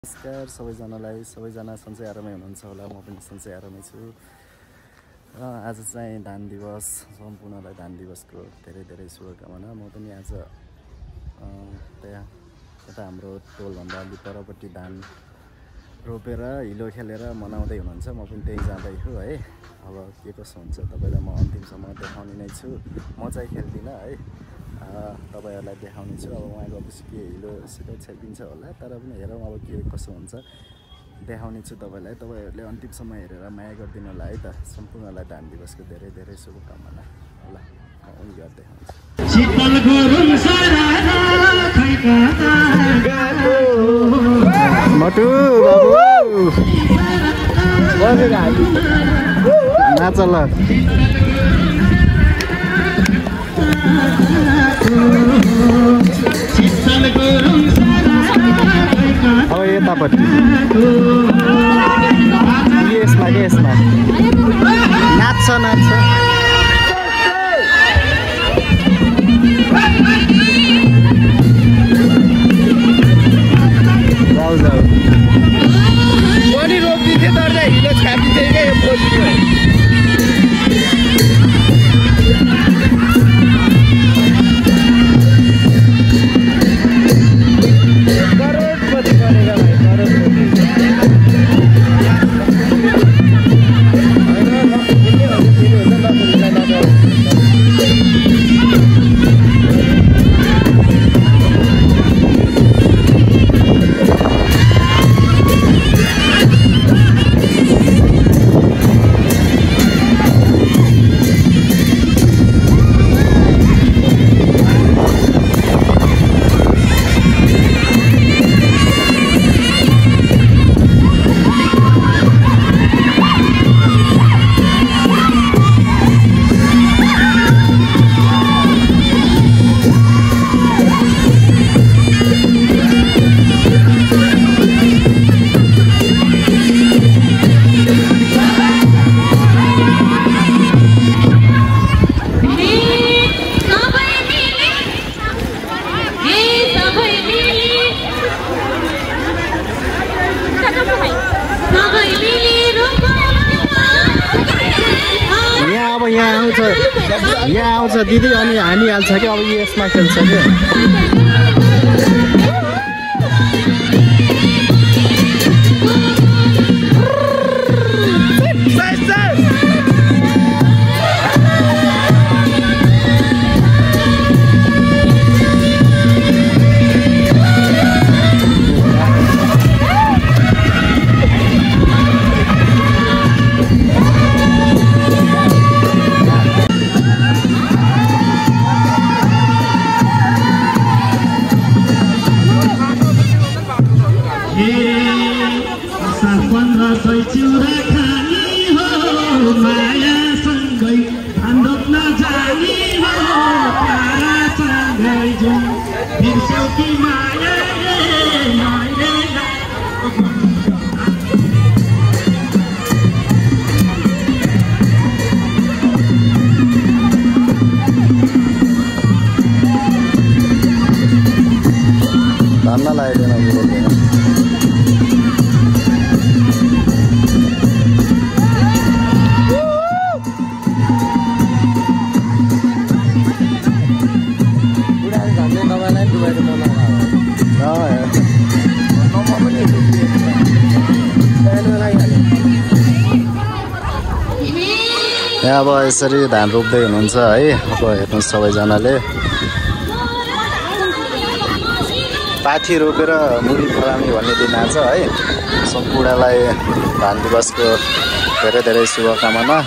नमस्कार सबैजनालाई सबैजना सन्चै आरामै हुनुहुन्छ होला म पनि सन्चै आरामै छु आज चाहिँ धान दिवस सम्पूर्णलाई धान दिवसको धेरै धेरै शुभकामना म पनि आज त्यहाँ यता हाम्रो टोलभन्दा अलि परपट्टि धान रोपेर हिलो खेलेर मनाउँदै हुनुहुन्छ म पनि त्यही जाँदैछु है अब के कसो हुन्छ तपाईलाई म अन्तिमसम्म देखाउने नै छु म चाहिँ खेल्दिनँ है तपाईहरुलाई देखाउने छु अब उहाँ गएपछि के हिलो सिधै छेपिन्छ होला तर पनि हेरौँ अब के कसो हुन्छ देखाउने छु तपाईलाई तपाईहरुले अन्तिमसम्म हेरेर माया गरिदिनु होला है त सम्पूर्णलाई धान दिवसको धेरै धेरै शुभकामना ल म उनी गएर देखाउँछु मटु बाबु नाच ल अब यतापट्टि यसमा के यसमा नाच्छ नाच्छ जाऊ जाऊ पनि रोकिदिन्थे तर हिलो छापिदिए क्या यो पोजिटिभ यहाँ आउँछ दिदी अनि हानिहाल्छ कि अब यसमा खेल्छ कि धन्न लगाइदिनु यहाँ अब यसरी धान रोप्दै हुनुहुन्छ है अब हेर्नुहोस् सबैजनाले पाथी रोपेर मुरी फलाउने भन्ने दिन आज है सम्पूर्णलाई धान दिवसको धेरै धेरै शुभकामना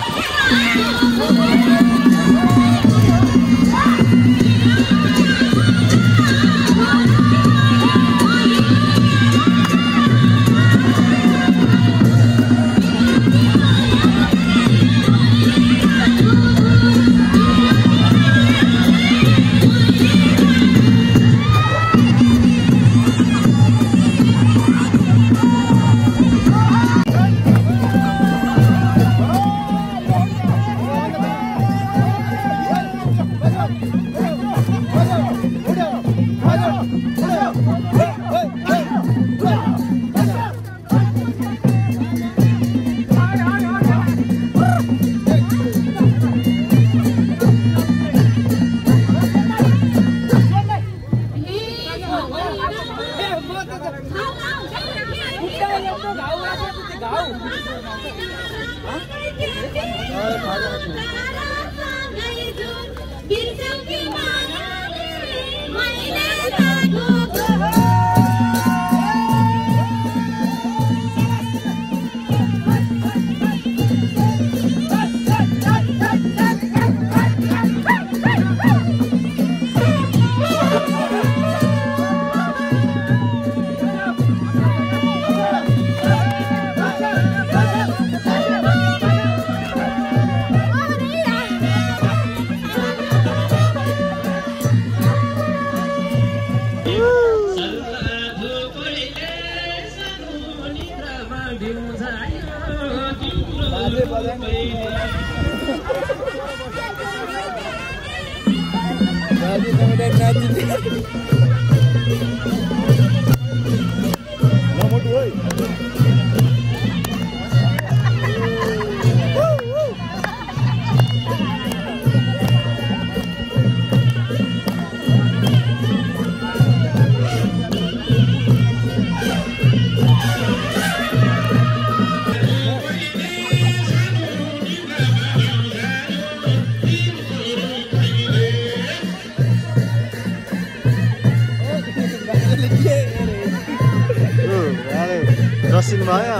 रसिन भयो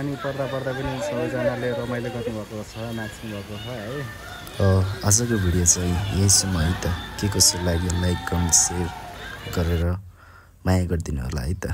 पानी पर्दा पनि सबैजनाले रमाइलो गर्नुभएको छ, नाच्नु भएको छ है। आजको भिडियो चाहिँ यहीसम्म है त। के कसो लाग्यो लाइक कमेन्ट सेयर गरेर माया गरिदिनु होला है त।